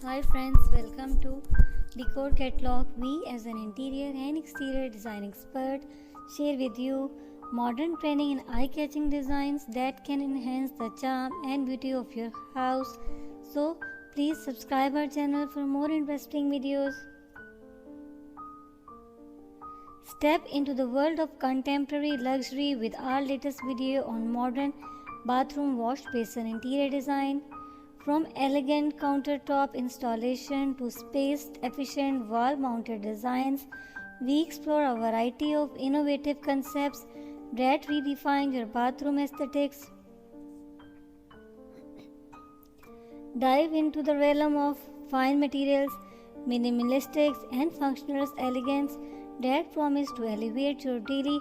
Hi friends, welcome to Decor Catalog. We as an interior and exterior design expert share with you modern trending and eye-catching designs that can enhance the charm and beauty of your house. So please subscribe our channel for more interesting videos. Step into the world of contemporary luxury with our latest video on modern bathroom wash basin interior design. From elegant countertop installation to space-efficient wall-mounted designs, we explore a variety of innovative concepts that redefine your bathroom aesthetics. Dive into the realm of fine materials, minimalistics, and functional elegance that promise to elevate your daily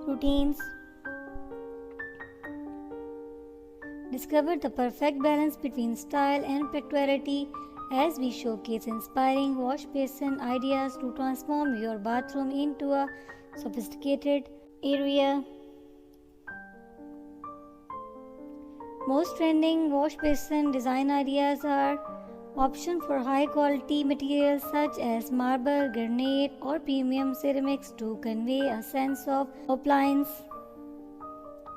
routines. Discover the perfect balance between style and practicality as we showcase inspiring wash basin ideas to transform your bathroom into a sophisticated area. Most trending wash basin design ideas are options for high quality materials such as marble, granite, or premium ceramics to convey a sense of opulence.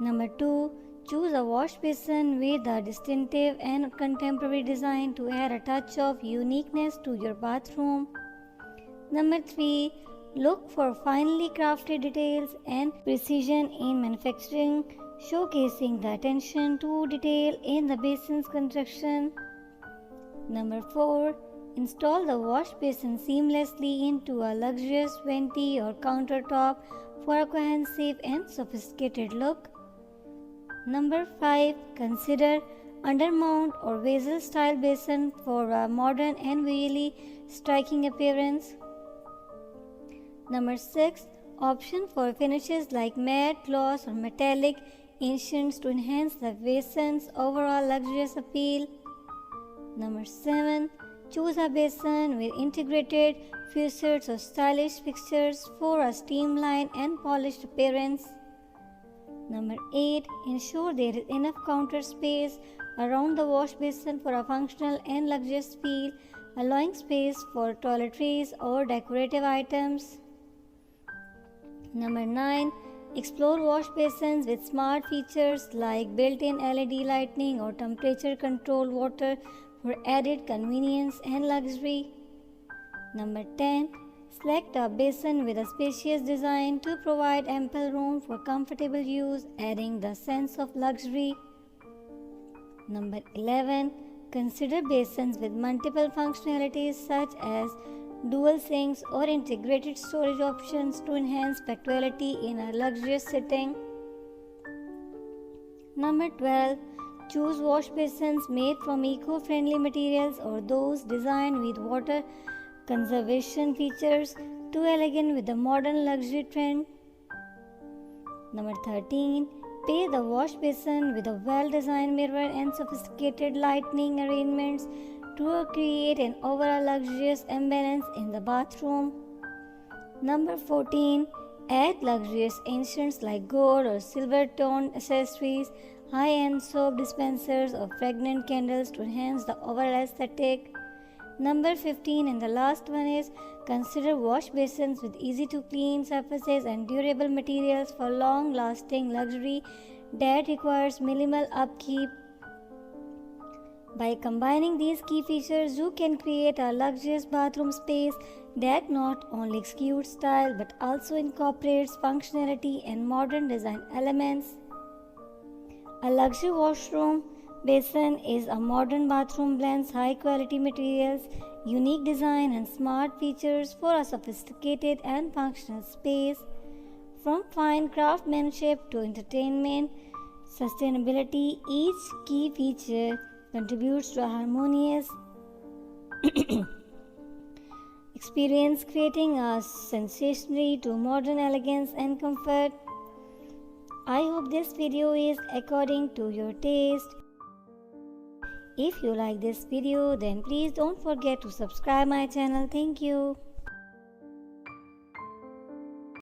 Number 2. Choose a wash basin with a distinctive and contemporary design to add a touch of uniqueness to your bathroom. Number 3. Look for finely crafted details and precision in manufacturing, showcasing the attention to detail in the basin's construction. Number 4. Install the wash basin seamlessly into a luxurious venti or countertop for a cohesive and sophisticated look. Number 5. Consider undermount or vessel style basin for a modern and visually striking appearance. Number 6. Option for finishes like matte, gloss, or metallic accents to enhance the basin's overall luxurious appeal. Number 7. Choose a basin with integrated faucets or stylish fixtures for a streamlined and polished appearance. Number 8. Ensure there is enough counter space around the wash basin for a functional and luxurious feel, allowing space for toiletries or decorative items. Number 9. Explore wash basins with smart features like built-in LED lighting or temperature-controlled water for added convenience and luxury. Number 10. Select a basin with a spacious design to provide ample room for comfortable use, adding the sense of luxury. Number 11. Consider basins with multiple functionalities such as dual sinks or integrated storage options to enhance practicality in a luxurious setting. Number 12. Choose wash basins made from eco-friendly materials or those designed with water conservation features too elegant with the modern luxury trend. Number 13. Pair the wash basin with a well-designed mirror and sophisticated lighting arrangements to create an overall luxurious ambience in the bathroom. Number 14. Add luxurious accents like gold or silver-toned accessories, high-end soap dispensers, or fragrant candles to enhance the overall aesthetic. Number 15 and the last one is consider wash basins with easy to clean surfaces and durable materials for long lasting luxury that requires minimal upkeep. By combining these key features, you can create a luxurious bathroom space that not only exudes style but also incorporates functionality and modern design elements. A luxury washroom basin is a modern bathroom blends high quality materials, unique design and smart features for a sophisticated and functional space. From fine craftsmanship to entertainment, sustainability, each key feature contributes to a harmonious experience, creating a sensationally to modern elegance and comfort. I hope this video is according to your taste. If you like this video, then please don't forget to subscribe my channel. Thank you.